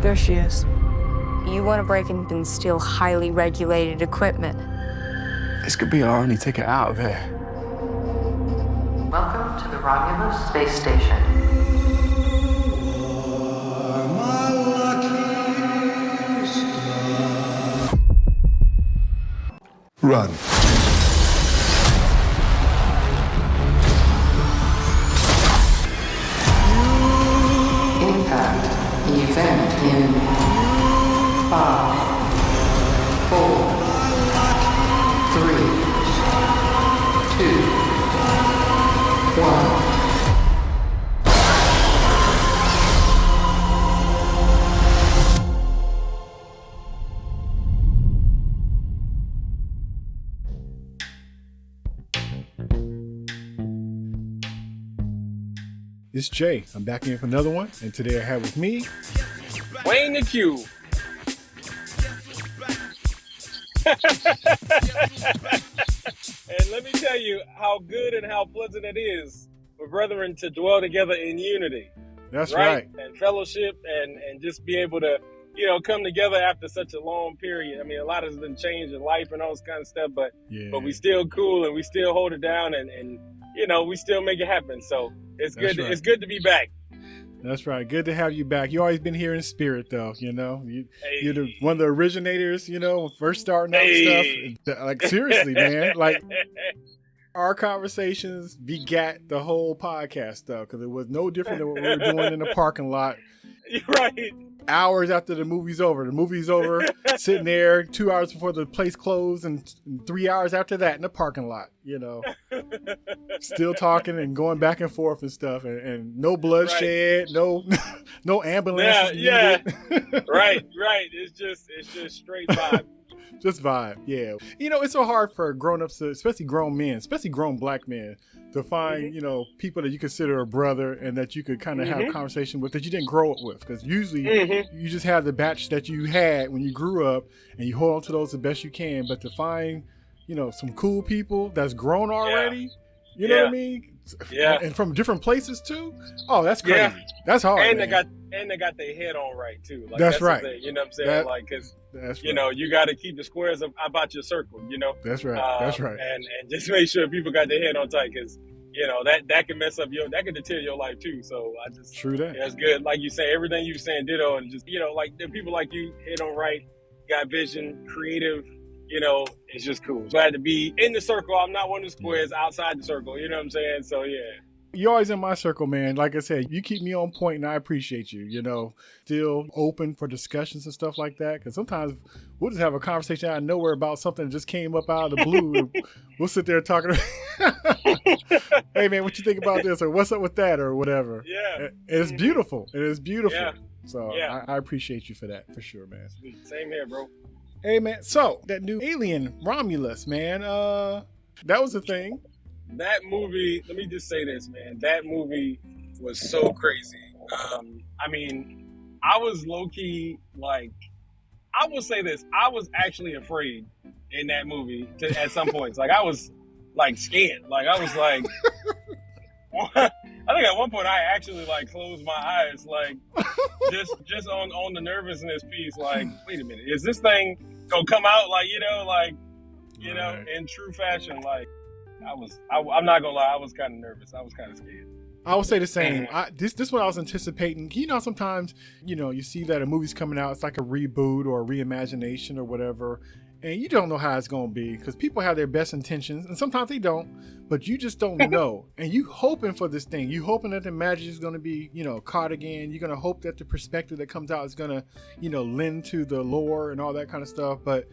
There she is. You want to break in and steal highly regulated equipment. This could be our only ticket out of here. Welcome to the Romulus space station. Run. Impact event in 5, 4, 3, 2, 1. It's Jay. I'm back in for another one, and today I have with me Wayne the Q. And let me tell you how good and how pleasant it is for brethren to dwell together in unity. That's right. And fellowship and just be able to, come together after such a long period. I mean, a lot has been changed in life and all this kind of stuff, but we still cool and we still hold it down and we still make it happen. So it's good. It's good to be back. That's right. Good to have you back. You always been here in spirit, though. You're one of the originators. First starting out stuff. Like seriously, man. Like our conversations begat the whole podcast stuff because it was no different than what we were doing in the parking lot. Right. Hours after the movie's over. The movie's over, sitting there 2 hours before the place closed and 3 hours after that in the parking lot, Still talking and going back and forth and stuff and no bloodshed, no ambulance. Yeah. Right. It's just straight vibe. Just vibe, yeah. It's so hard for grown-ups, especially grown men, especially grown black men, to find, people that you consider a brother and that you could kind of have a conversation with that you didn't grow up with. Because usually you just have the batch that you had when you grew up and you hold on to those the best you can. But to find, some cool people that's grown already, you know what I mean? Yeah. And from different places too. Oh, that's crazy. Yeah. That's hard. And they got their head on right too. Like, that's right. You know what I'm saying? Because you got to keep the squares about your circle. That's right. That's right. And just make sure people got their head on tight because that can mess up that can deter your life too. So I just true that. That's good. Like you say, everything you saying ditto, and just like the people like you head on right, got vision, creative. It's just cool. Glad to be in the circle. I'm not one of the squares outside the circle. You know what I'm saying? So, yeah. You're always in my circle, man. Like I said, you keep me on point and I appreciate you, still open for discussions and stuff like that. Because sometimes we'll just have a conversation out of nowhere about something that just came up out of the blue. And we'll sit there talking. Hey, man, what you think about this? Or what's up with that? Or whatever. Yeah. And it's beautiful. It is beautiful. Yeah. So I appreciate you for that, for sure, man. Same here, bro. Hey, man, so that new alien, Romulus, man, that was a thing. That movie, let me just say this, man. That movie was so crazy. I mean, I was low-key, like, I will say this. I was actually afraid in that movie at some points. Like, I was, like, scared. Like, I was like... I think at one point I actually like closed my eyes, like just on the nervousness piece. Like, wait a minute, is this thing gonna come out like in true fashion? Like, I'm not gonna lie, I was kind of nervous. I was kind of scared. I would say the same. This what I was anticipating. Sometimes you see that a movie's coming out, it's like a reboot or a reimagination or whatever. And you don't know how it's going to be because people have their best intentions and sometimes they don't, but you just don't know. And you hoping for this thing. You hoping that the magic is going to be, caught again. You're going to hope that the perspective that comes out is going to, lend to the lore and all that kind of stuff. But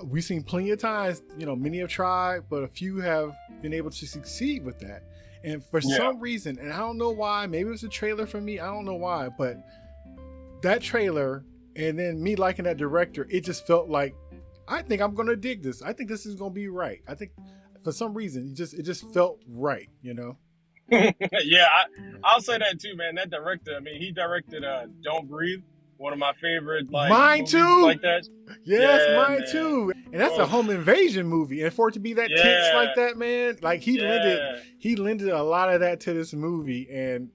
we've seen plenty of times, many have tried, but a few have been able to succeed with that. And for some reason, and I don't know why, maybe it was a trailer for me. I don't know why, but that trailer and then me liking that director, it just felt like, I think I'm going to dig this. I think this is going to be right. I think for some reason, it just felt right, Yeah, I'll say that too, man. That director, I mean, he directed Don't Breathe, one of my favorite mine too. Like that. Yes, mine too. And that's a home invasion movie. And for it to be that tense like that, man, like he lended a lot of that to this movie. And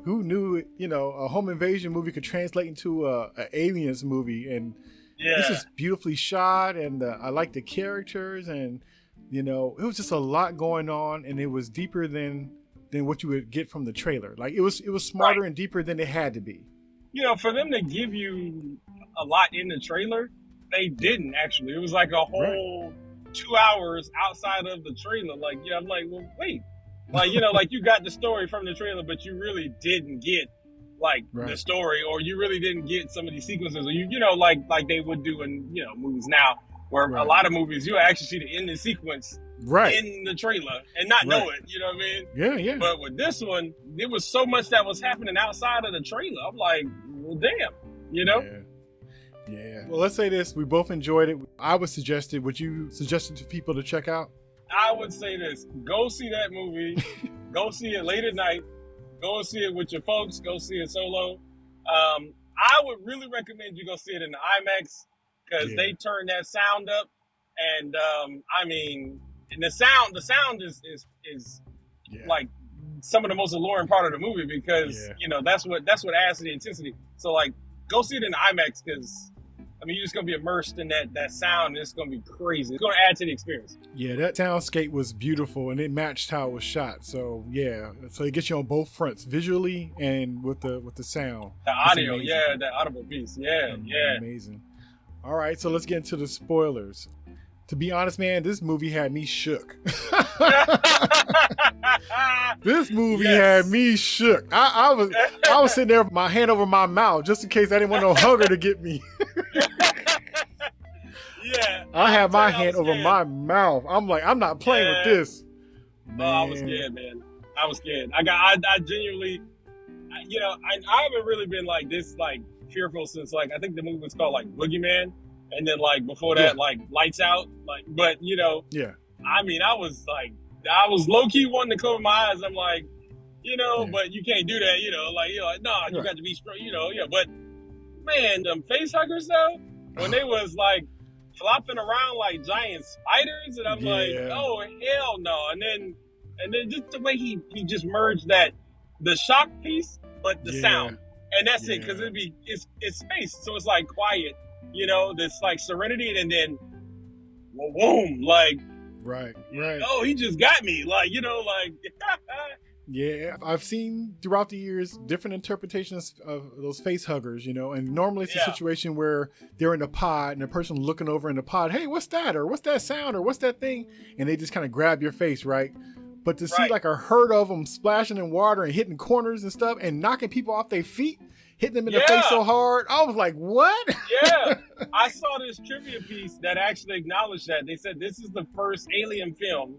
who knew, a home invasion movie could translate into a aliens movie, and this is beautifully shot, and I like the characters, and it was just a lot going on, and it was deeper than what you would get from the trailer. Like it was smarter and deeper than it had to be. For them to give you a lot in the trailer, they didn't actually. It was like a whole 2 hours outside of the trailer. Like, I'm like, well, wait. Like, like you got the story from the trailer, but you really didn't get the story, or you really didn't get some of these sequences, or like they would do in, movies now, where a lot of movies, you actually see the ending sequence in the trailer and not know it, you know what I mean? Yeah, yeah. But with this one, there was so much that was happening outside of the trailer. I'm like, well, damn, Yeah. Well, let's say this. We both enjoyed it. I would suggest it. Would you suggest it to people to check out? I would say this. Go see that movie. Go see it late at night. Go see it with your folks. Go see it solo. I would really recommend you go see it in the IMAX, because they turn that sound up. And and the sound is like some of the most alluring part of the movie, because that's what adds to the intensity. So like, go see it in the IMAX, because you're just gonna be immersed in that sound, and it's gonna be crazy. It's gonna add to the experience. Yeah, that soundscape was beautiful, and it matched how it was shot. So so it gets you on both fronts, visually and with the sound. The audio, that audible piece, amazing. All right, so let's get into the spoilers. To be honest, man, this movie had me shook. This movie had me shook. I was sitting there with my hand over my mouth just in case I didn't want no hugger to get me. I had my hand over my mouth. I'm like, I'm not playing with this. Man. Oh, I was scared, man. I was scared. I genuinely, I haven't really been like this, like fearful since I think the movie was called like Boogeyman. And then before that, Lights Out, but I was low key wanting to cover my eyes. I'm like, but you can't do that, no, you got to be strong, but man, them face huggers though, when they was flopping around like giant spiders, and I'm like, oh hell no. And then just the way he just merged the shock piece, but the sound, and that's it, because it's space, so it's like quiet. This serenity, and then boom, right. Oh, he just got me, Yeah, I've seen throughout the years different interpretations of those face huggers, and normally it's a situation where they're in a pod and the person looking over in the pod, hey, what's that, or what's that sound, or what's that thing, and they just kind of grab your face, right? But to see a herd of them splashing in water and hitting corners and stuff and knocking people off their feet, hitting them in the face so hard, I was like, what? I saw this trivia piece that actually acknowledged that. They said this is the first alien film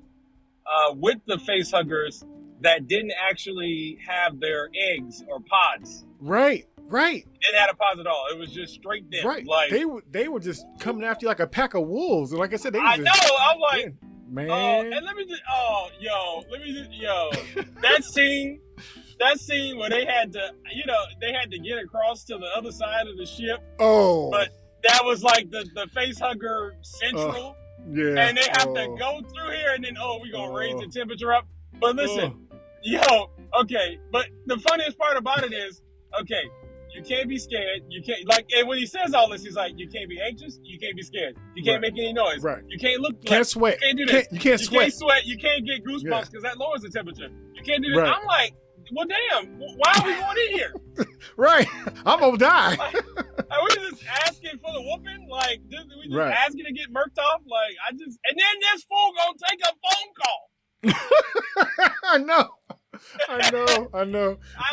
with the face huggers that didn't actually have their eggs or pods. Right. Didn't have a pods at all. It was just straight them. Right. They were just coming after you like a pack of wolves. And like I said, I know. I'm like, man. And that scene where they had to get across to the other side of the ship. Oh. But that was like the face hugger central. And they have to go through here, and then we're gonna raise the temperature up. But listen, okay. But the funniest part about it is, okay, you can't be scared. You can't and when he says all this, he's like, you can't be anxious. You can't be scared. You can't make any noise. Right. You can't look. Can't sweat. You can't do this. You can't sweat. You can't sweat. You can't get goosebumps because that lowers the temperature. You can't do this. Right. I'm like, well, damn. Why are we going in here? Right. I'm gonna die. Are we just asking for the whooping? We just asking to get murked off? And then this fool gonna take a phone call. I know. Out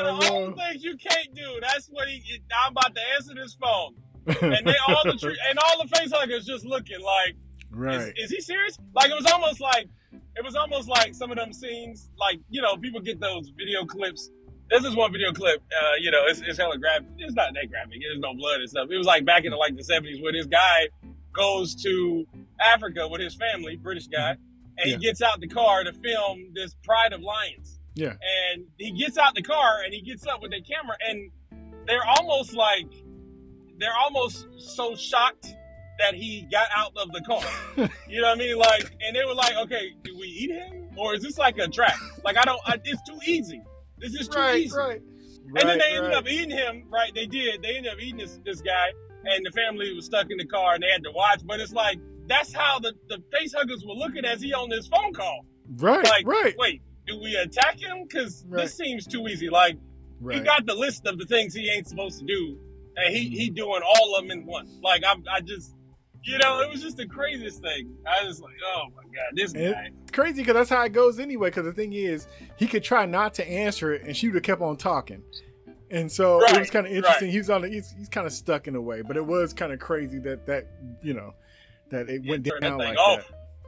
of all the things you can't do, that's what I'm about to answer this phone. And they all the face huggers just looking like, is he serious? It was almost like some of them scenes, people get those video clips. This is one video clip, it's hella graphic. It's not that graphic. There's no blood and stuff. It was back in the 70s where this guy goes to Africa with his family, British guy, and he gets out the car to film this Pride of Lions. Yeah. And he gets out the car and he gets up with their camera, and they're almost so shocked that he got out of the car. You know what I mean? And they were like, okay, do we eat him? Or is this like a trap? It's too easy. This is too easy. Right. And then they ended up eating him, right? They did. They ended up eating this guy, and the family was stuck in the car, and they had to watch. But it's like, that's how the face huggers were looking as he on this phone call. Right, like, right. Wait, do we attack him? Because this seems too easy. Like, he got the list of the things he ain't supposed to do, and he doing all of them in one. Like, I just, it was just the craziest thing. I was like, oh my God, this guy. It's crazy because that's how it goes anyway. Because the thing is, he could try not to answer it, and she would have kept on talking. And so it was kind of interesting. He's kind of stuck in a way, but it was kind of crazy that that it went down like that.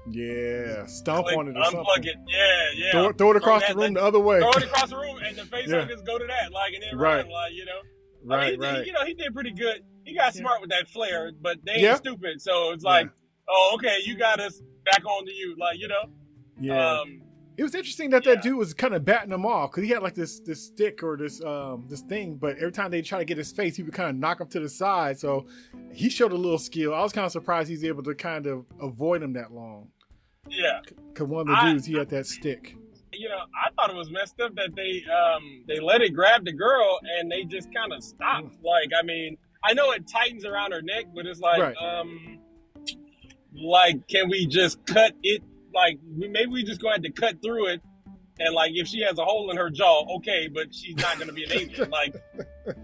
Yeah, stomp on it or something. Unplug it. Yeah. Throw it across the room the other way. Throw it across the room, and the face huggers go to that, like, and then run, like, Right, he did pretty good. He got smart with that flare, but they ain't stupid. So it's like, oh, okay, you got us back on to you, like, Yeah. It was interesting that dude was kind of batting them off because he had like this stick or this thing, but every time they try to get his face, he would kind of knock him to the side. So he showed a little skill. I was kind of surprised he's able to kind of avoid him that long. Yeah. Because one of the dudes, he had that stick. I thought it was messed up that they let it grab the girl and they just kind of stopped. Like, I mean, I know it tightens around her neck, but it's like, like, can we just cut it? Like, maybe we just going to have to cut through it. And, like, if she has a hole in her jaw, okay, but she's not going to be an alien. Like,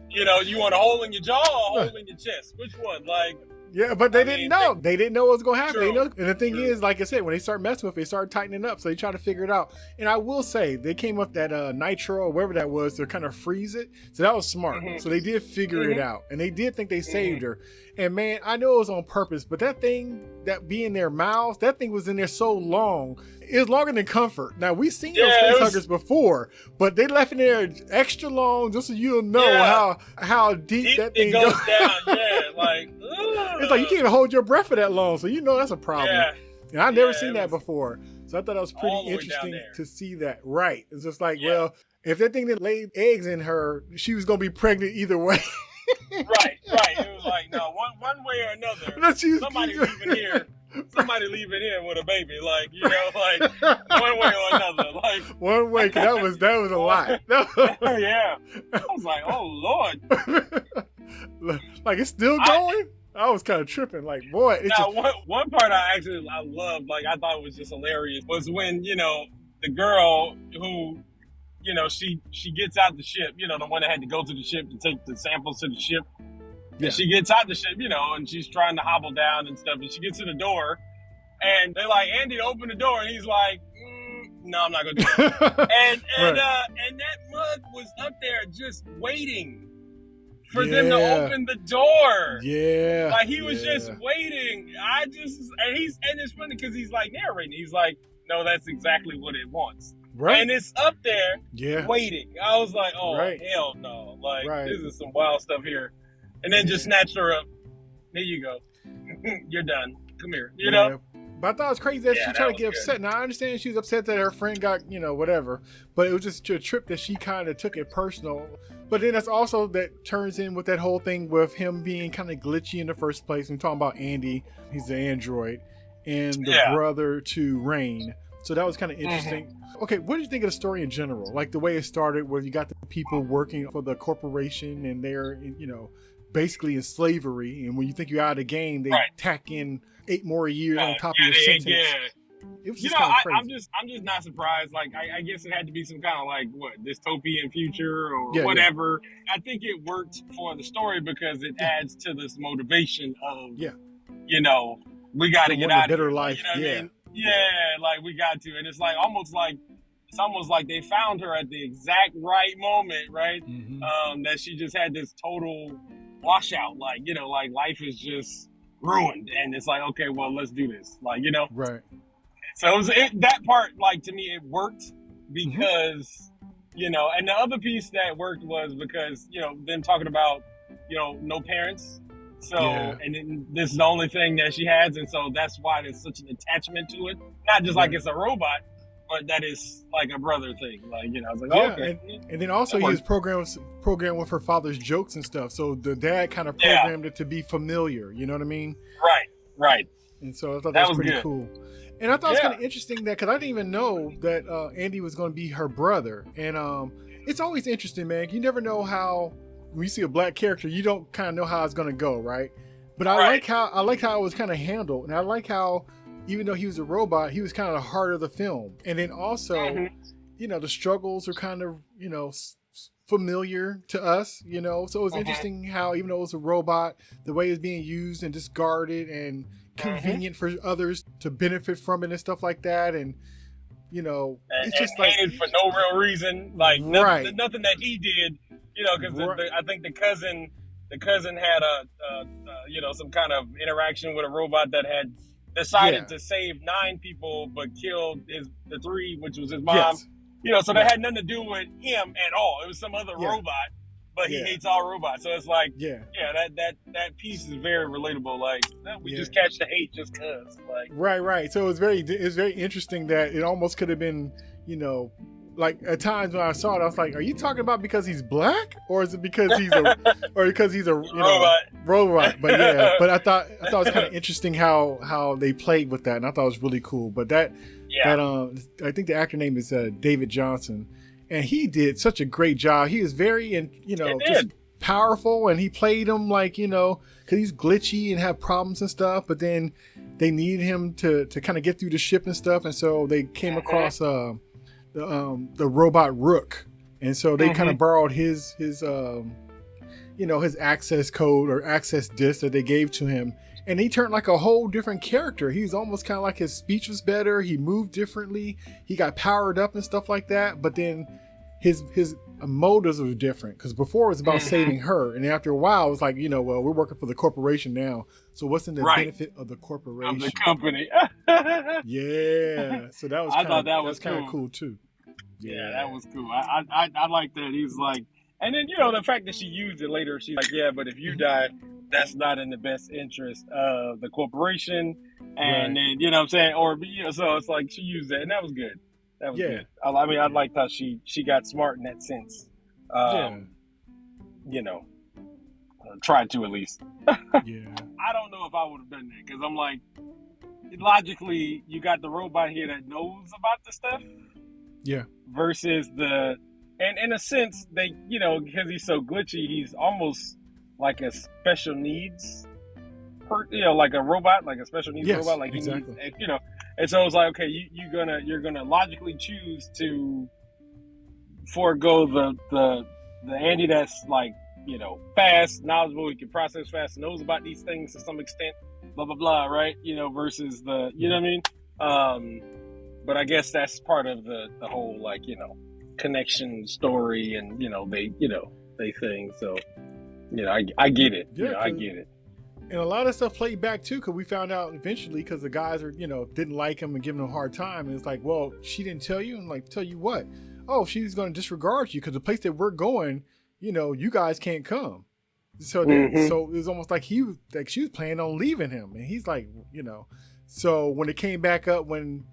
you want a hole in your jaw or a hole in your chest? Which one? Like, yeah, but they didn't know. They didn't know what was going to happen. And the thing is, like I said, when they start messing with it, they start tightening up. So they try to figure it out. And I will say, they came up that nitro or whatever that was to kind of freeze it. So that was smart. So they did figure it out. And they did think they saved her. And man, I know it was on purpose, but that thing, that be in their mouths, that thing was in there so long. It was longer than Comfort. Now, we've seen those face huggers before, but they left it in there extra long just so you'll know how deep that thing goes down. Yeah, like, it's like you can't even hold your breath for that long, so you know that's a problem. Yeah. And I've never seen that before. So I thought that was pretty interesting to see that. Right. It's just like, well, if that thing that laid eggs in her, she was going to be pregnant either way. Right. It was like, no, one way or another, somebody leaving here with a baby, like, like one way or another, like one way. Cause that was a lot. Yeah, I was like, oh Lord, like it's still going. I was kind of tripping, like, boy. One part I loved, like I thought was just hilarious, was when the girl who. She gets out the ship, the one that had to go to the ship to take the samples to the ship. Yeah. And she gets out the ship, and she's trying to hobble down and stuff. And she gets to the door, and they're like, Andy, open the door. And he's like, no, I'm not going to do it. and that mug was up there just waiting for them to open the door. Yeah. Like, he was just waiting. And it's funny because he's like narrating. He's like, no, that's exactly what it wants. Right. And it's up there waiting. I was like, oh, hell no. Like, this is some wild stuff here. And then just snatched her up. There you go. You're done. Come here. You know? But I thought it was crazy that she tried to get upset. Now, I understand she was upset that her friend got, whatever. But it was just a trip that she kind of took it personal. But then that's also that turns in with that whole thing with him being kind of glitchy in the first place. We're talking about Andy. He's the android. And the brother to Rain. So that was kind of interesting. Okay, what did you think of the story in general? Like the way it started, where you got the people working for the corporation and they're, basically in slavery. And when you think you're out of the game, they tack in 8 more years on top of your sentence. It was just kind of crazy. I'm just not surprised. Like, I guess it had to be some kind of like dystopian future or whatever. Yeah. I think it worked for the story because it adds to this motivation of, we got to get out of better here. Life. You know what I mean? Yeah, like we got to, and it's almost like they found her at the exact right moment, right? That she just had this total washout, like life is just ruined, and it's like, okay, well, let's do this, right. So that part, like, to me, it worked because and the other piece that worked was because them talking about no parents. So, and then this is the only thing that she has, and so that's why there's such an attachment to it. Not just like it's a robot, but that is like a brother thing. Like, I was like, okay. And then also he was programmed with her father's jokes and stuff. So the dad kind of programmed it to be familiar. You know what I mean? Right. And so I thought that was pretty cool. And I thought it was kind of interesting that, because I didn't even know that Andy was going to be her brother. And it's always interesting, man. You never know how when you see a black character, you don't kind of know how it's gonna go, right? But I like how it was kind of handled, and I like how even though he was a robot, he was kind of the heart of the film. And then also, the struggles are kind of familiar to us, So it was interesting how even though it was a robot, the way it's being used and discarded and convenient for others to benefit from it and stuff like that, and it's just and like hated for no real reason, like nothing that he did, because I think the cousin had some kind of interaction with a robot that had decided to save 9 people but killed the 3, which was his mom. So that had nothing to do with him at all. It was some other robot, but he hates all robots. So it's like, that piece is very relatable. Like, we just catch the hate just cause. Like, right. So it's very interesting that it almost could have been, like at times when I saw it, I was like, "Are you talking about because he's black, or is it because he's a robot?" But but I thought it was kind of interesting how they played with that, and I thought it was really cool. But that I think the actor name is David Johnson, and he did such a great job. He was very just powerful, and he played him like because he's glitchy and have problems and stuff. But then they needed him to kind of get through the ship and stuff, and so they came across the robot Rook, and so they kind of borrowed his access code or access disc that they gave to him, and he turned like a whole different character. He's almost kind of like his speech was better, he moved differently, he got powered up and stuff like that. But then his motives were different, because before it was about saving her, and after a while it was like, well, we're working for the corporation now, so what's in the benefit of the corporation, of the company? So that was that was kind of cool too. Yeah, that was cool. I like that. He's like, and then the fact that she used it later, she's like, but if you die, that's not in the best interest of the corporation, and then what I'm saying, or so it's like she used that, and that was good. That was good. I mean, I liked how she got smart in that sense. Tried to at least. I don't know if I would have done that, because I'm like, logically, you got the robot here that knows about the stuff. Versus and in a sense, they, because he's so glitchy, he's almost like a special needs, like a robot, like a special needs robot, like he needs, and so it's like, okay, you're gonna logically choose to forego the Andy that's like, fast, knowledgeable, he can process fast, knows about these things to some extent, blah blah blah, right? Versus the, what I mean. But I guess that's part of the whole, like, connection story, and they thing. So I get it. I get it. And a lot of stuff played back too, because we found out eventually, because the guys are didn't like him and giving him a hard time, and it's like, well, she didn't tell you, and like, tell you what? Oh, she's going to disregard you because the place that we're going, you guys can't come. So so it was almost like she was planning on leaving him, and he's like, So when it came back up, when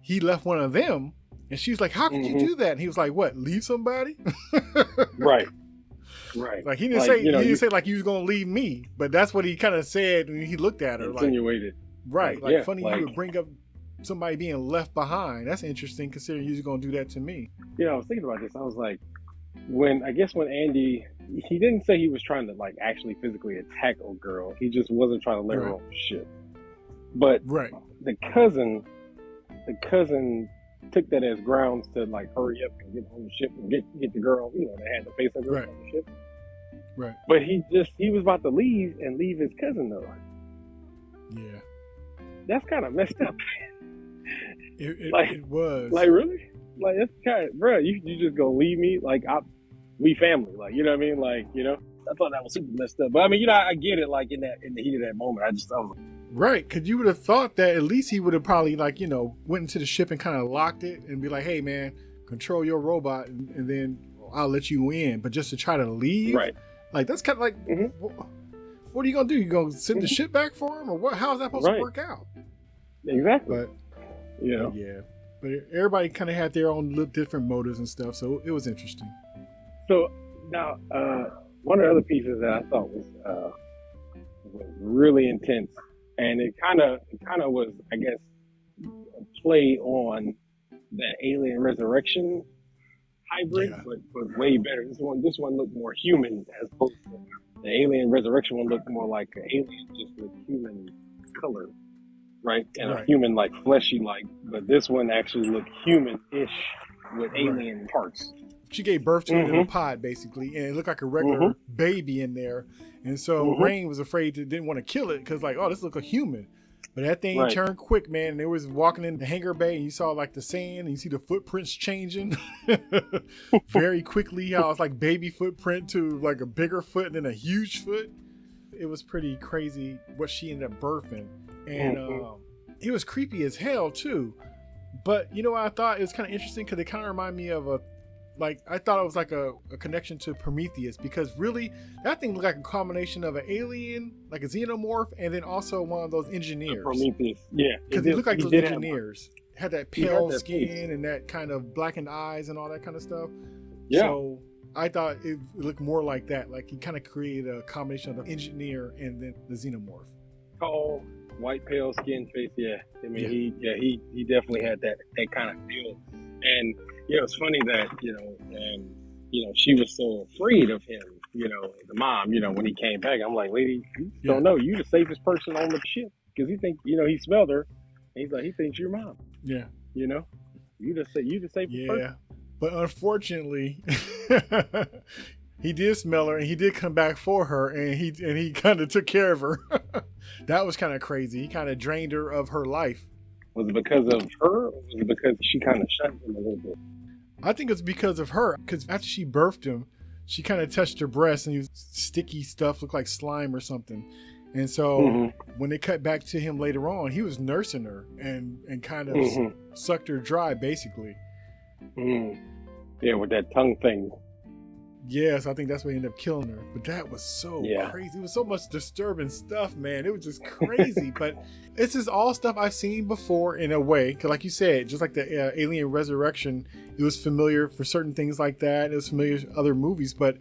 he left one of them, and she's like, how could you do that? And he was like, what, leave somebody? Right. Like, he didn't say like you was gonna leave me, but that's what he kind of said when he looked at her. Insinuated. Like funny, you would bring up somebody being left behind. That's interesting, considering you was gonna do that to me. I was thinking about this. I was like, when Andy, he didn't say he was trying to like actually physically attack a girl. He just wasn't trying to let her off shit. But the cousin took that as grounds to like hurry up and get on the ship and get the girl, that had the face of her on the ship. Right. But he was about to leave his cousin though. Yeah. That's kind of messed up. It was. Like, really? Like, it's kind of, bro, you just gonna leave me? Like, we family. Like, you know what I mean? Like, I thought that was super messed up. But I mean, I get it. Like in the heat of that moment, I was like, right, because you would have thought that at least he would have probably like went into the ship and kind of locked it and be like, hey man, control your robot, and then I'll let you in. But just to try to leave, right? Like, that's kind of like, what are you gonna do? You gonna send the ship back for him, or what? How's that supposed to work out? Exactly. But but everybody kind of had their own little different motives and stuff, so it was interesting. So now, one of the other pieces that I thought was really intense, and it kind of was, I guess, a play on the alien resurrection hybrid, Yeah. but way better. This one looked more human as opposed to the Alien Resurrection one looked more like an alien, just with human color, right? And a Right. human like fleshy like. But this one actually looked human-ish with Right. alien parts. She gave birth to it in a Mm-hmm. pod, basically, and it looked like a regular baby in there. And so Mm-hmm. Rain was afraid to didn't want to kill it because, like, oh, this look a human. But that thing Right. turned quick, man. And it was walking in the hangar bay, and you saw like the sand, and you see the footprints changing very quickly. How it's like baby footprint to like a bigger foot and then a huge foot. It was pretty crazy what she ended up birthing, and it was creepy as hell too. But you know what I thought? It was kind of interesting because it kind of reminded me of I thought it was like a connection to Prometheus, because really that thing looked like a combination of an alien, like a xenomorph, and then also one of those engineers. Prometheus, yeah, Because they looked like he those did have- engineers. Had that He had pale that skin face. and that kind of blackened eyes and all that kind of stuff. Yeah. So I thought it looked more like that. Like he kind of created a combination of the engineer and then the xenomorph. Tall, white, pale skin, face. Yeah, I mean, Yeah. he definitely had that kind of feel. And you know, it's funny that she was so afraid of him. You know, the mom. You know, when he came back, I'm like, lady, you don't know. You the safest person on the ship, because he think he smelled her. And he's like, he thinks you're mom. Yeah. You know, you the safest person. Yeah. But unfortunately, he did smell her and he did come back for her, and he kind of took care of her. That was kind of crazy. He kind of drained her of her life. Was it because of her, or was it because she kind of shunned him a little bit? I think it's because of her, because after she birthed him, she kind of touched her breast and it was sticky stuff, looked like slime or something. And so when they cut back to him later on, he was nursing her and kind of sucked her dry, basically. Yeah, with that tongue thing. Yes, I think that's what ended up killing her. But that was so Yeah. crazy. It was so much disturbing stuff, man. It was just crazy. But this is all stuff I've seen before in a way. Because like you said, just like the Alien Resurrection, it was familiar for certain things like that. It was familiar to other movies. But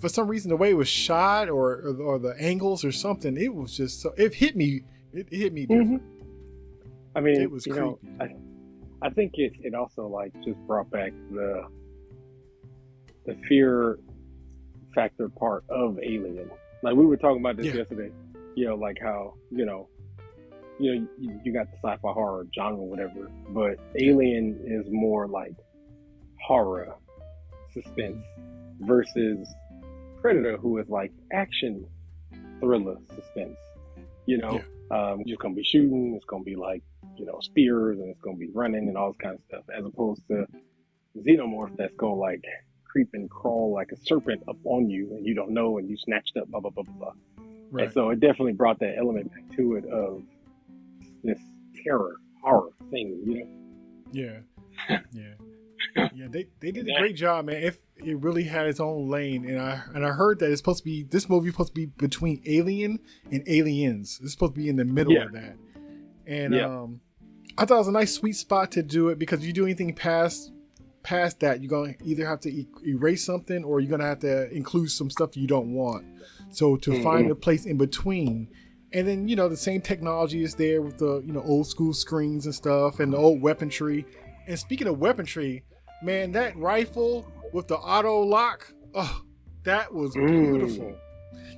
for some reason, the way it was shot or the angles or something, it was just so... It hit me. It hit me different. I mean, It was creepy. I think it also like just brought back the fear factor part of Alien. Like we were talking about this yesterday. You know, like how you got the sci-fi horror genre, whatever, but Alien is more like horror, suspense, versus Predator, who is like action, thriller, suspense. You know, you're gonna be shooting. It's gonna be like spears, and it's gonna be running and all this kind of stuff, as opposed to Xenomorph that's gonna like creep and crawl like a serpent up on you, and you don't know, and you snatched up, blah blah blah blah. Right. And so it definitely brought that element back to it of this terror horror thing, Yeah. Yeah, they did a great job, man. It really had its own lane, and I heard that this movie is supposed to be between Alien and Aliens. It's supposed to be in the middle of that. And I thought it was a nice sweet spot to do it, because if you do anything past that, you're going to either have to erase something, or you're going to have to include some stuff you don't want. So to find a place in between, and then the same technology is there with the old school screens and stuff, and the old weaponry. And speaking of weaponry, man, that rifle with the auto lock, oh, that was beautiful.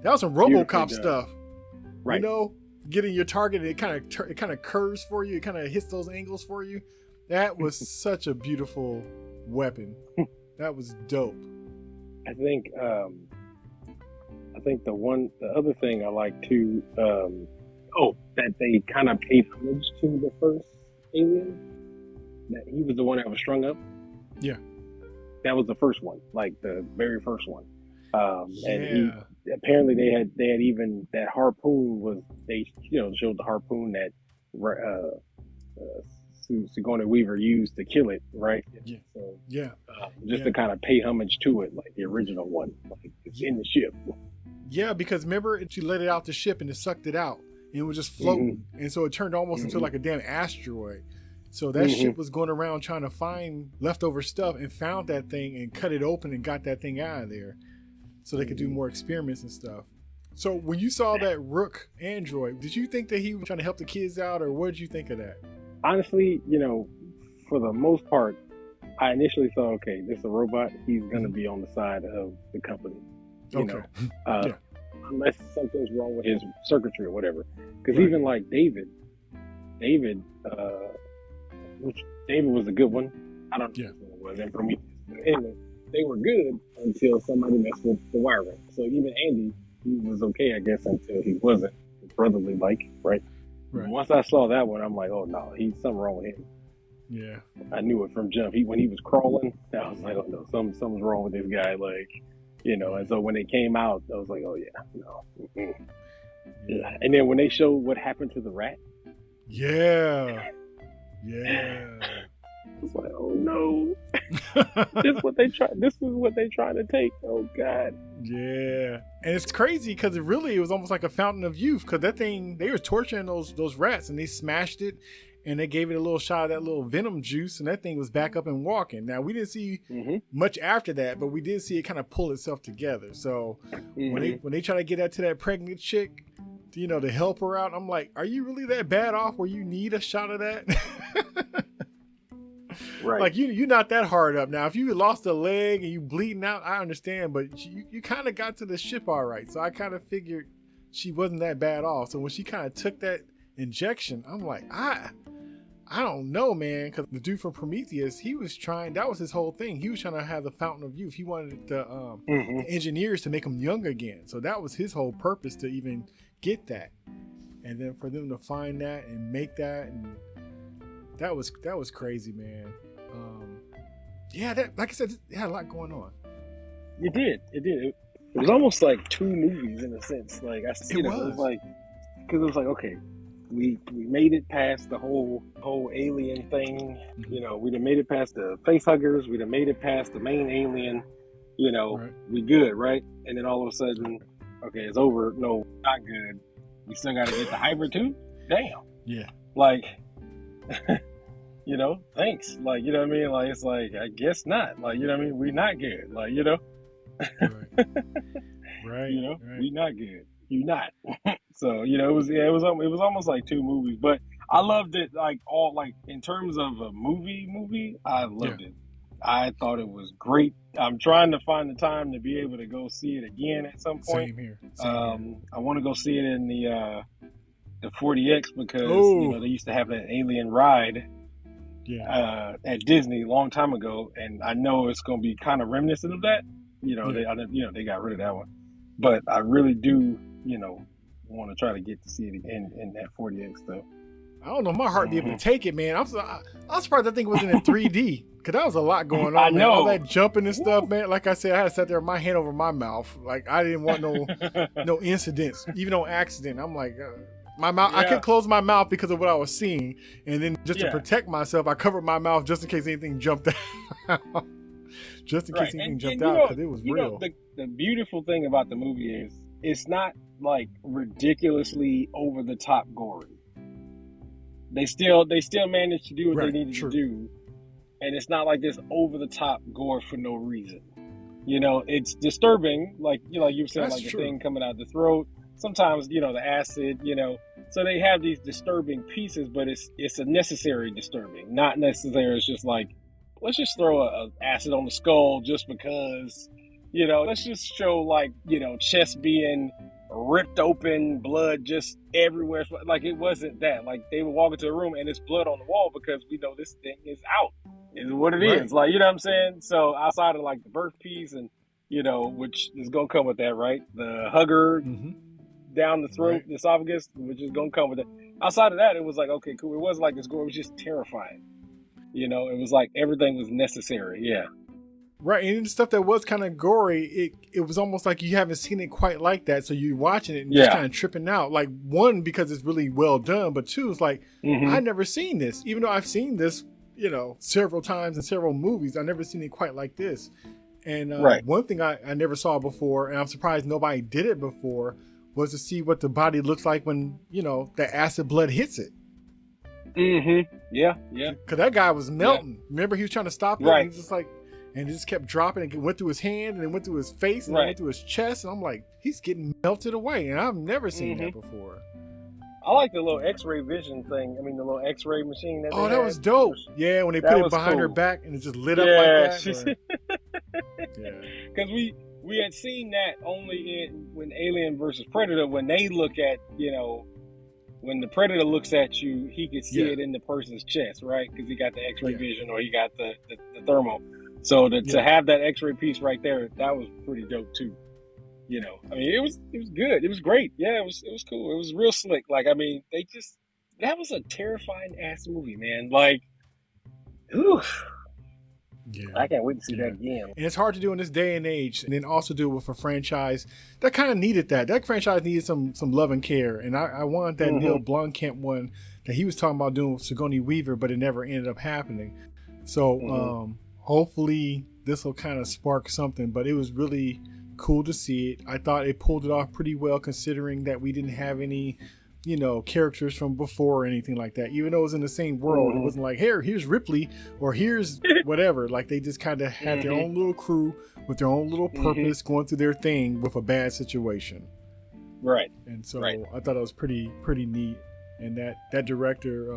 That was some RoboCop stuff, right? Getting your target, and it kind of curves for you, it kind of hits those angles for you. That was such a beautiful weapon. That was dope. I think the other thing I like too, that they kind of paid homage to the first Alien. That he was the one that was strung up. Yeah, that was the first one, like the very first one. Yeah. And apparently they had even that harpoon was showed the harpoon that Sigourney Weaver used to kill it, right? Yeah. So just to kind of pay homage to it, like the original one, like it's in the ship. Yeah, because remember, she let it out the ship and it sucked it out, and it was just floating, and so it turned almost into like a damn asteroid. So that ship was going around trying to find leftover stuff, and found that thing and cut it open and got that thing out of there, so they could do more experiments and stuff. So when you saw that Rook android, did you think that he was trying to help the kids out, or what did you think of that? Honestly, for the most part, I initially thought, okay, this is a robot. He's gonna be on the side of the company. You know, Yeah. unless something's wrong with his circuitry or whatever. Because Right. even like David, which David was a good one. I don't know Yeah. what it was. And Prometheus. Anyway, they were good until somebody messed with the wiring. So even Andy, he was okay, I guess, until he wasn't brotherly like, right? Right. Once I saw that one, I'm like, oh no, he's something wrong with him. Yeah. I knew it from jump. When he was crawling, I was like, oh no, something's wrong with this guy. Like, you know. And so when it came out, I was like, oh yeah, no. Mm-mm. Yeah. And then when they showed what happened to the rat, Yeah. Yeah. I was like, oh no, this is what they trying to take. Oh God. Yeah, and it's crazy because it was almost like a fountain of youth. Because that thing, they were torturing those rats, and they smashed it, and they gave it a little shot of that little venom juice, and that thing was back up and walking. Now we didn't see much after that, but we did see it kind of pull itself together. So when they try to get that to that pregnant chick, you know, to help her out, I'm like, are you really that bad off where you need a shot of that? Right. Like you're not that hard up. Now, if you lost a leg and you bleeding out, I understand, but you kind of got to the ship all right. So I kind of figured she wasn't that bad off. So when she kind of took that injection, I'm like, I don't know, man. Because the dude from Prometheus, that was his whole thing. He was trying to have the fountain of youth. He wanted the engineers to make him young again. So that was his whole purpose, to even get that. And then for them to find that and make that, and that was crazy, man. Yeah, like I said, it had a lot going on. It did. It was almost like two movies in a sense. Like it was like, because it was like, okay, we made it past the whole alien thing. You know, we done made it past the face huggers. We done made it past the main alien. You know, we good, right? And then all of a sudden, okay, it's over. No, not good. We still got to get the hybrid too. Damn. Yeah. Like. You know, thanks. Like, you know what I mean? Like, it's like, I guess not. Like, you know what I mean? We not good. Like, you know? Right. You know, we not good. You not. So, you know, it was almost like two movies. But I loved it, like, all, like, in terms of a movie, I loved it. I thought it was great. I'm trying to find the time to be able to go see it again at some point. Same here. I want to go see it in the 40X because, you know, they used to have that alien ride. Yeah. At Disney a long time ago, and I know it's going to be kind of reminiscent of that. You know, they got rid of that one, but I really do, you know, want to try to get to see it again in that 40X stuff. I don't know, my heart be able to take it, man. I'm surprised that thing wasn't in 3D, because that was a lot going on. I know. Man. All that jumping and stuff, man. Like I said, I had to sit there with my hand over my mouth, like I didn't want no incidents, even no accident. I'm like. My mouth, I couldn't close my mouth because of what I was seeing, and then just to protect myself, I covered my mouth just in case anything jumped out. Just in case anything jumped out, because it was real. Know, the beautiful thing about the movie is it's not like ridiculously over the top gory. They still managed to do what they needed to do, and it's not like this over the top gore for no reason. You know, it's disturbing, like you were saying, like the thing coming out the throat. Sometimes, you know, the acid, you know, so they have these disturbing pieces, but it's a necessary disturbing, not necessarily it's just like, let's just throw a acid on the skull just because, you know, let's just show like, you know, chest being ripped open, blood just everywhere. Like it wasn't that. Like they would walk into a room and it's blood on the wall because we know this thing is out. Is what it is. Like, you know what I'm saying? So outside of like the birth piece and, you know, which is going to come with that, right? The hugger. Down the throat, the esophagus, which is gonna come with it. Outside of that, it was like, okay, cool. It wasn't like this gore, it was just terrifying. You know, it was like everything was necessary. Yeah. Right. And the stuff that was kind of gory, it was almost like you haven't seen it quite like that. So you're watching it and just kind of tripping out. Like, one, because it's really well done, but two, it's like, I've never seen this. Even though I've seen this, you know, several times in several movies, I've never seen it quite like this. And one thing I never saw before, and I'm surprised nobody did it before, was to see what the body looks like when, you know, the acid blood hits it. Yeah. Because that guy was melting. Remember, he was trying to stop it. And he was just like, and it just kept dropping and went through his hand and it went through his face and it went through his chest. And I'm like, he's getting melted away. And I've never seen that before. I like the little X-ray vision thing. I mean, the little X-ray machine that. Oh, they that had. was dope. Yeah, when they put it behind her cool. back and it just lit up like that. Yeah, because we had seen that only when Alien versus Predator, when they look at, when the Predator looks at you, he can see it in the person's chest, right? Because he got the X-ray vision, or he got the thermal. So to have that X-ray piece right there, that was pretty dope too. I mean, it was good. It was great. Yeah, it was cool. It was real slick. Like, I mean, that was a terrifying ass movie, man. Like, oof. Yeah. I can't wait to see that again. And it's hard to do in this day and age, and then also do it with a franchise that kind of needed that. That franchise needed some love and care, and I wanted that Neil Blomkamp one that he was talking about doing with Sigourney Weaver, but it never ended up happening. So hopefully this will kind of spark something. But it was really cool to see it. I thought it pulled it off pretty well, considering that we didn't have any characters from before or anything like that. Even though it was in the same world, it wasn't like, here's Ripley or here's whatever. Like, they just kind of had their own little crew with their own little purpose, going through their thing with a bad situation. Right. And so I thought it was pretty neat. And that director,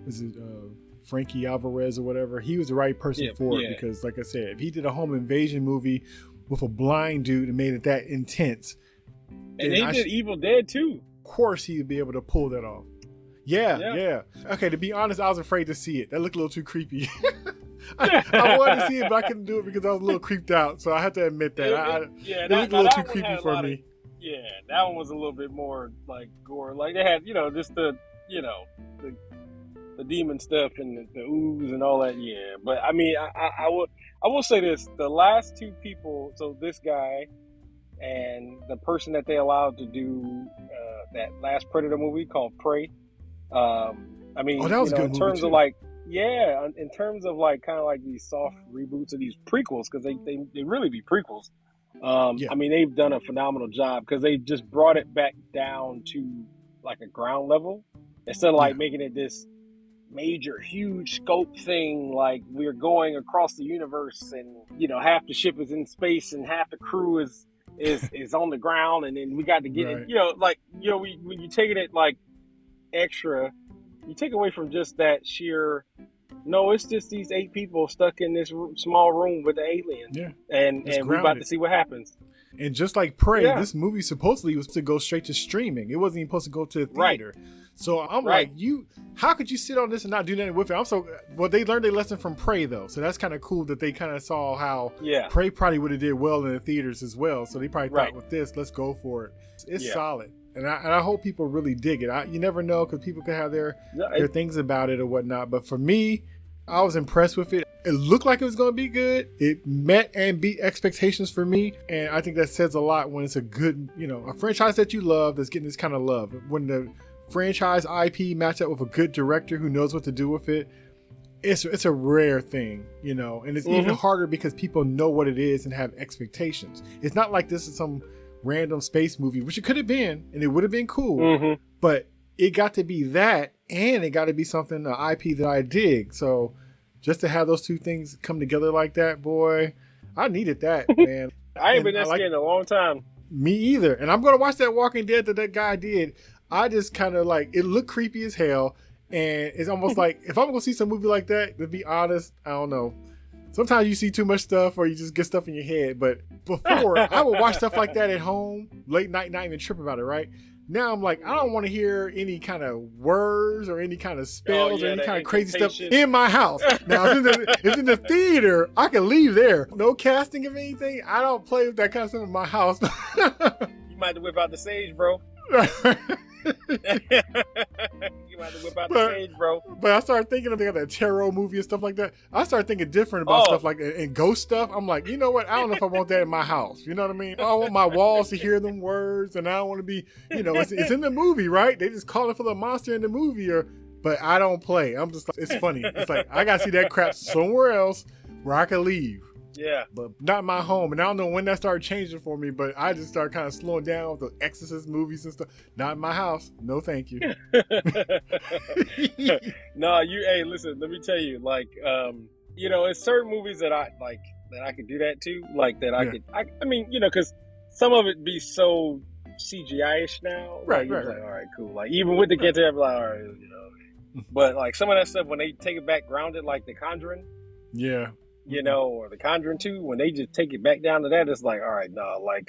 was it Frankie Alvarez or whatever? He was the right person for it, because, like I said, if he did a home invasion movie with a blind dude and made it that intense, and they did Evil Dead too. Of course he'd be able to pull that off. Yeah. Okay, to be honest, I was afraid to see it. That looked a little too creepy. I wanted to see it, but I couldn't do it because I was a little creeped out. So I have to admit that. It looked a little too creepy for me. That one was a little bit more like gore. Like, they had, just the demon stuff and the ooze and all that. Yeah, but I mean, I will say this: the last two people, so this guy and the person that they allowed to do that last Predator movie called Prey. I mean, that was a good in terms movie of like, in terms of like kind of like these soft reboots of these prequels, because they really be prequels. I mean, they've done a phenomenal job because they just brought it back down to like a ground level instead of like making it this major, huge scope thing. Like, we're going across the universe, and half the ship is in space and half the crew is on the ground, and then we got to get it. When you taking it like extra, you take away from just that sheer. No, it's just these 8 people stuck in this small room with the alien. Yeah, and we're about to see what happens. And just like Prey, this movie supposedly was to go straight to streaming. It wasn't even supposed to go to the theater. Right. So I'm like, how could you sit on this and not do nothing with it? They learned their lesson from Prey, though. So that's kind of cool that they kind of saw how Prey probably would have did well in the theaters as well. So they probably thought, with this, let's go for it. It's solid. And I hope people really dig it. You never know, because people could have their things about it or whatnot. But for me, I was impressed with it. It looked like it was going to be good. It met and beat expectations for me. And I think that says a lot when it's a good, a franchise that you love that's getting this kind of love. When the franchise IP match up with a good director who knows what to do with it, it's a rare thing, and it's even harder because people know what it is and have expectations. It's not like this is some random space movie, which it could have been, and it would have been cool, but it got to be that, and it got to be something, an IP that I dig. So just to have those two things come together like that, boy, I needed that, man. I ain't been that scared in a long time. Me either. And I'm going to watch that Walking Dead that guy did. I just kind of like, it looked creepy as hell. And it's almost like, if I'm going to see some movie like that, to be honest, I don't know. Sometimes you see too much stuff or you just get stuff in your head. But before, I would watch stuff like that at home, late night, not even trip about it, right? Now I'm like, I don't want to hear any kind of words or any kind of spells or any kind of crazy stuff in my house. Now, if it's in the theater, I can leave there. No casting of anything. I don't play with that kind of stuff in my house. You might have to whip out the sage, bro. You might have to whip out the sage, bro. But I started thinking of that tarot movie and stuff like that. I started thinking different about stuff like that and ghost stuff. I'm like, you know what? I don't know if I want that in my house. You know what I mean? I want my walls to hear them words, and I don't want to be, it's in the movie, right? They just call it for the monster in the movie, but I don't play. I'm just like, it's funny. It's like, I got to see that crap somewhere else where I can leave. Yeah. But not my home. And I don't know when that started changing for me, but I just started kind of slowing down with the Exorcist movies and stuff. Not in my house. No, thank you. No, hey, listen, let me tell you, like, it's certain movies that I could do that to, like that I mean, because some of it be so CGI-ish now. Right, Like, it was right. like, all right, cool. Like even with the kids, I'm like, all right, you know. But like some of that stuff when they take it back grounded, like The Conjuring, Yeah. you know, or The Conjuring 2, when they just take it back down to that, it's like, all right, no, like,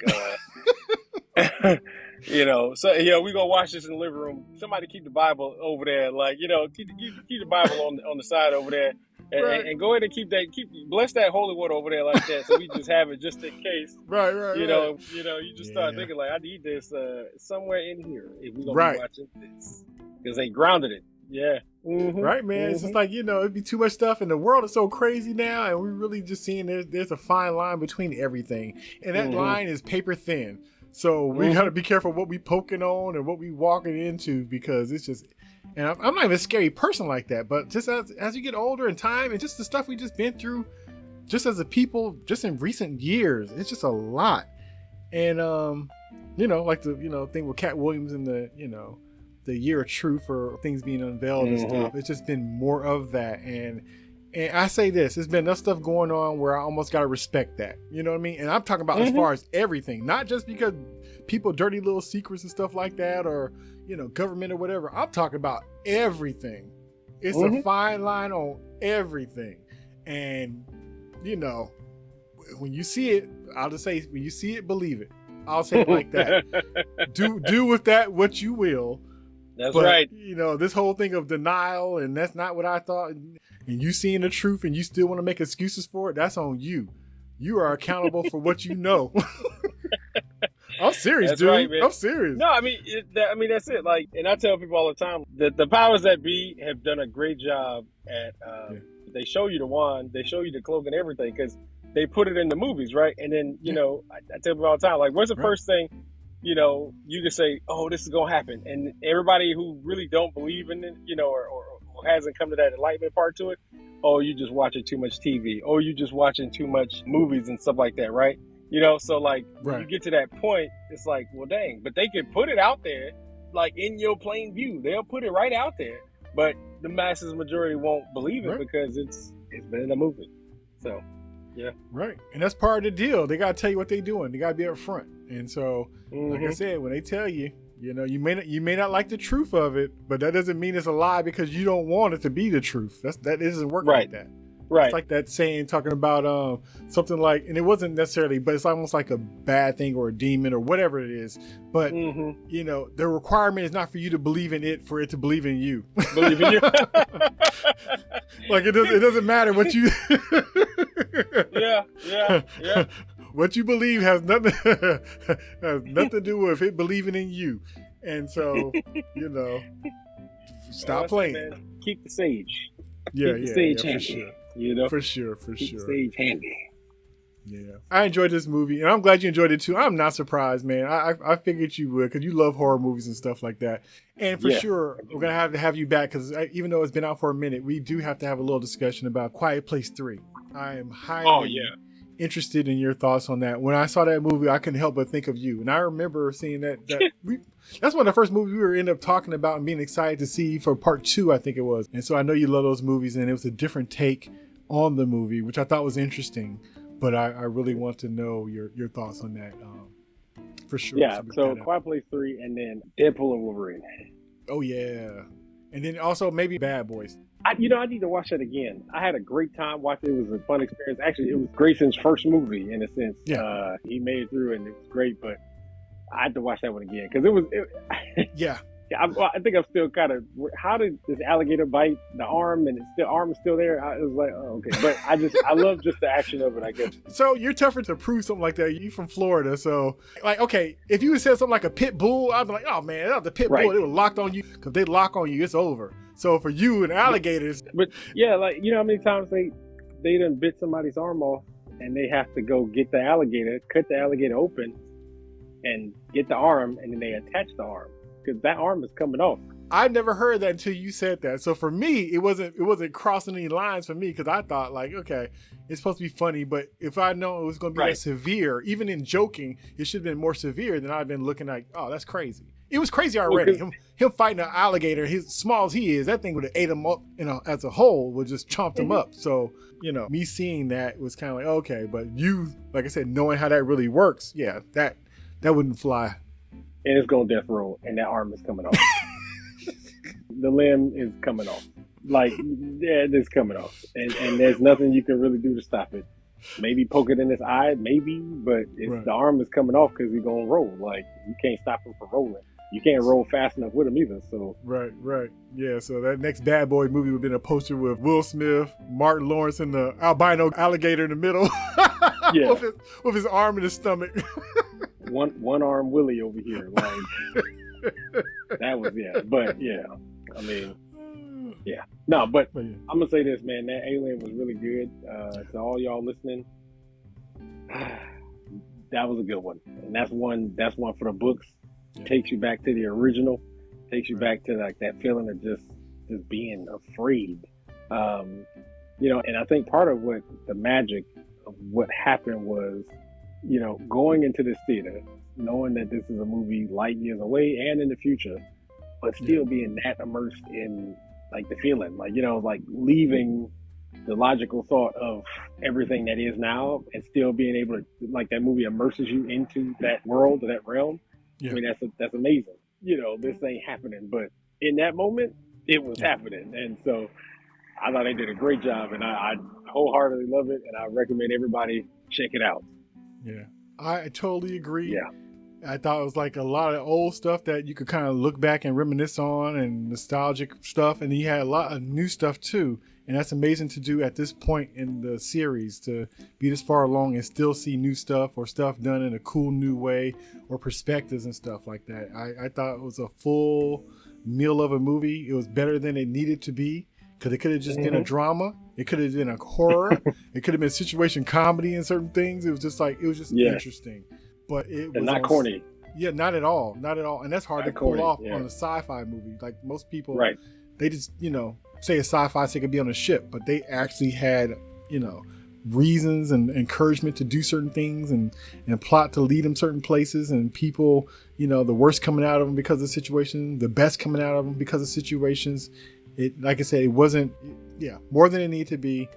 you know, so, you know, we gonna watch this in the living room. Somebody keep the Bible over there, like, you know, keep the Bible on the side over there, Right. and go ahead and bless that holy water over there like that, so we just have it just in case. Right. You know, you just start Yeah. thinking like, I need this somewhere in here if we gonna Right. be watching this, because they grounded it. Yeah. Mhm. Right, man. It's just like, you know, it'd be too much stuff, and the world is so crazy now, and we're really just seeing there's a fine line between everything, and that line is paper thin. So we gotta be careful what we poking on and what we walking into, because it's just. And I'm not even a scary person like that, but just as you get older in time, and just the stuff we just been through, just as a people, just in recent years, it's just a lot. And you know, like the thing with Cat Williams and the year of truth, or things being unveiled and stuff. It's just been more of that, and I say this, there's been enough stuff going on where I almost gotta respect that. You know what I mean? And I'm talking about as far as everything, not just because people dirty little secrets and stuff like that, or government or whatever. I'm talking about everything. It's a fine line on everything, and when you see it, I'll just say, when you see it, believe it. I'll say it like that. Do with that what you will. That's right. This whole thing of denial, and that's not what I thought, and you seeing the truth and you still want to make excuses for it, that's on you. You are accountable for what you know. I'm serious, That's dude. right, man. I'm serious. No, I mean, that's it. Like, and I tell people all the time that the powers that be have done a great job at. They show you the wand, they show you the cloak and everything, because they put it in the movies, right? And then I tell people all the time, like, what's the first thing you can say, oh, this is gonna happen, and everybody who really don't believe in it, or hasn't come to that enlightenment part to it, oh, you just watching too much TV, or you just watching too much movies and stuff like that, right? So like when you get to that point, it's like, well, dang, but they can put it out there, like in your plain view. They'll put it right out there, but the masses majority won't believe it because it's been in a movie. So, yeah. Right. And that's part of the deal. They got to tell you what they're doing. They got to be up front. And so, like I said, when they tell you, you may not like the truth of it, but that doesn't mean it's a lie because you don't want it to be the truth. That doesn't work like that. Right. It's like that saying talking about something like, and it wasn't necessarily, but it's almost like a bad thing or a demon or whatever it is. But the requirement is not for you to believe in it, for it to believe in you. Believe in you. Like it doesn't matter what you. Yeah. What you believe has nothing to do with it believing in you, and so stop playing. Man. Keep the sage. Yeah, Keep the sage handy, for sure. Keep the sage handy. Yeah, I enjoyed this movie, and I'm glad you enjoyed it too. I'm not surprised, man. I figured you would, because you love horror movies and stuff like that. And for sure, we're gonna have you back, because even though it's been out for a minute, we do have to have a little discussion about Quiet Place 3. I am highly interested in your thoughts on that. When I saw that movie, I couldn't help but think of you, and I remember seeing that that's one of the first movies we were end up talking about and being excited to see for part 2, I think it was. And so I know you love those movies, and it was a different take on the movie, which I thought was interesting. But I really want to know your thoughts on that, for sure. Yeah, so Quiet Place 3, and then Deadpool and Wolverine. Oh, yeah. And then also maybe Bad Boys. I need to watch that again. I had a great time watching it. It was a fun experience. Actually, it was Grayson's first movie, in a sense. Yeah. He made it through, and it was great, but I had to watch that one again, because it was... Yeah. I think I'm still kind of, how did this alligator bite the arm, and arm is still there? I was like, oh, okay. But I love just the action of it, I guess. So you're tougher to prove something like that. You from Florida, so like, okay, if you had said something like a pit bull, I'd be like, oh man, that was the pit bull. They were locked on you, because they lock on you, it's over. So for you and alligators, but yeah, like, how many times they done bit somebody's arm off, and they have to go get the alligator, cut the alligator open, and get the arm, and then they attach the arm, because that arm is coming off. I never heard that until you said that. So for me, it wasn't crossing any lines for me, because I thought, like, okay, it's supposed to be funny, but if I know it was going to be that severe, even in joking, it should have been more severe, than I've been looking like, oh, that's crazy. It was crazy already. Him fighting an alligator, as small as he is, that thing would have ate him up, as a whole, would just chomped him up. So, me seeing that was kind of like, okay, but you, like I said, knowing how that really works, yeah, that wouldn't fly. and it's going death row, and that arm is coming off. The limb is coming off. Like, yeah, it's coming off, and there's nothing you can really do to stop it. Maybe poke it in his eye, maybe, but the arm is coming off because he's gonna roll. Like, you can't stop him from rolling. You can't roll fast enough with him either. So right, yeah. So that next Bad Boy movie would have been a poster with Will Smith, Martin Lawrence, and the albino alligator in the middle, yeah, with his arm in his stomach. one arm Willie over here, like that was but yeah, I mean. Yeah. No, but yeah. I'm gonna say this, man. That Alien was really good. To all y'all listening, that was a good one, and that's one for the books. Yeah. Takes you back to the original. Takes you back to like that feeling of just being afraid. You know, and I think part of what the magic of what happened was, you know, going into this theater, knowing that this is a movie light years away and in the future, but still being that immersed in like the feeling, like, you know, like leaving the logical thought of everything that is now and still being able to, like, that movie immerses you into that world or that realm. Yeah. I mean, that's amazing. You know, this ain't happening, but in that moment, it was happening. And so I thought they did a great job, and I wholeheartedly love it, and I recommend everybody check it out. Yeah, I totally agree. Yeah. I thought it was like a lot of old stuff that you could kind of look back and reminisce on, and nostalgic stuff. And he had a lot of new stuff too. And that's amazing to do at this point in the series, to be this far along and still see new stuff or stuff done in a cool new way or perspectives and stuff like that. I thought it was a full meal of a movie. It was better than it needed to be, because it could have just been a drama. It could have been a horror. It could have been situation comedy and certain things. It was just interesting. But it was not corny. Yeah, not at all. Not at all. And that's hard to pull off on a sci-fi movie. Like, most people, they just, you know, say a sci-fi, so it could be on a ship, but they actually had, you know, reasons and encouragement to do certain things and plot to lead them certain places, and people, you know, the worst coming out of them because of the situation, the best coming out of them because of situations. It, like I said, it wasn't, more than it needed to be.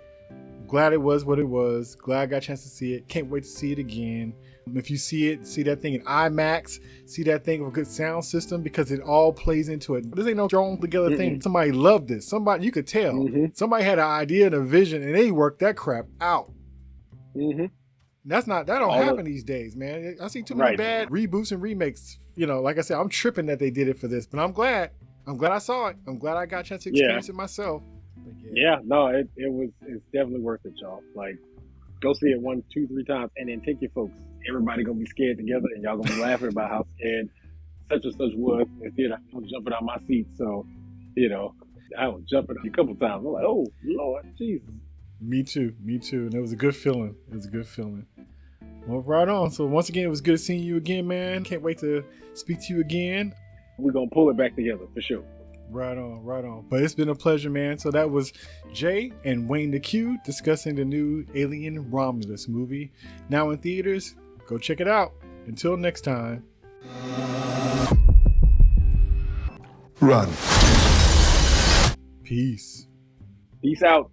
Glad it was what it was. Glad I got a chance to see it. Can't wait to see it again. If you see that thing in IMAX, see that thing with a good sound system, because it all plays into it. This ain't no thrown together thing. Somebody loved this. Somebody, you could tell. Somebody had an idea and a vision, and they worked that crap out. That don't happen these days, man. I see too many bad reboots and remakes. You know, like I said, I'm tripping that they did it for this, but I'm glad I saw it. I'm glad I got a chance to experience it myself. It's definitely worth it, y'all. Like, go see it 1, 2, 3 times, and then take your folks. Everybody gonna be scared together, and y'all gonna be laughing about how scared such and such was in the theater. I'm jumping out my seat, so, you know, I was jumping a couple times. I'm like, oh Lord, Jesus. Me too. And it was a good feeling. Well, right on. So once again, it was good seeing you again, man. Can't wait to speak to you again. We're gonna pull it back together for sure. Right on. But it's been a pleasure, man. So that was Jay and Wayne the Q discussing the new Alien Romulus movie. Now in theaters. Go check it out. Until next time. Run. Peace. Peace out.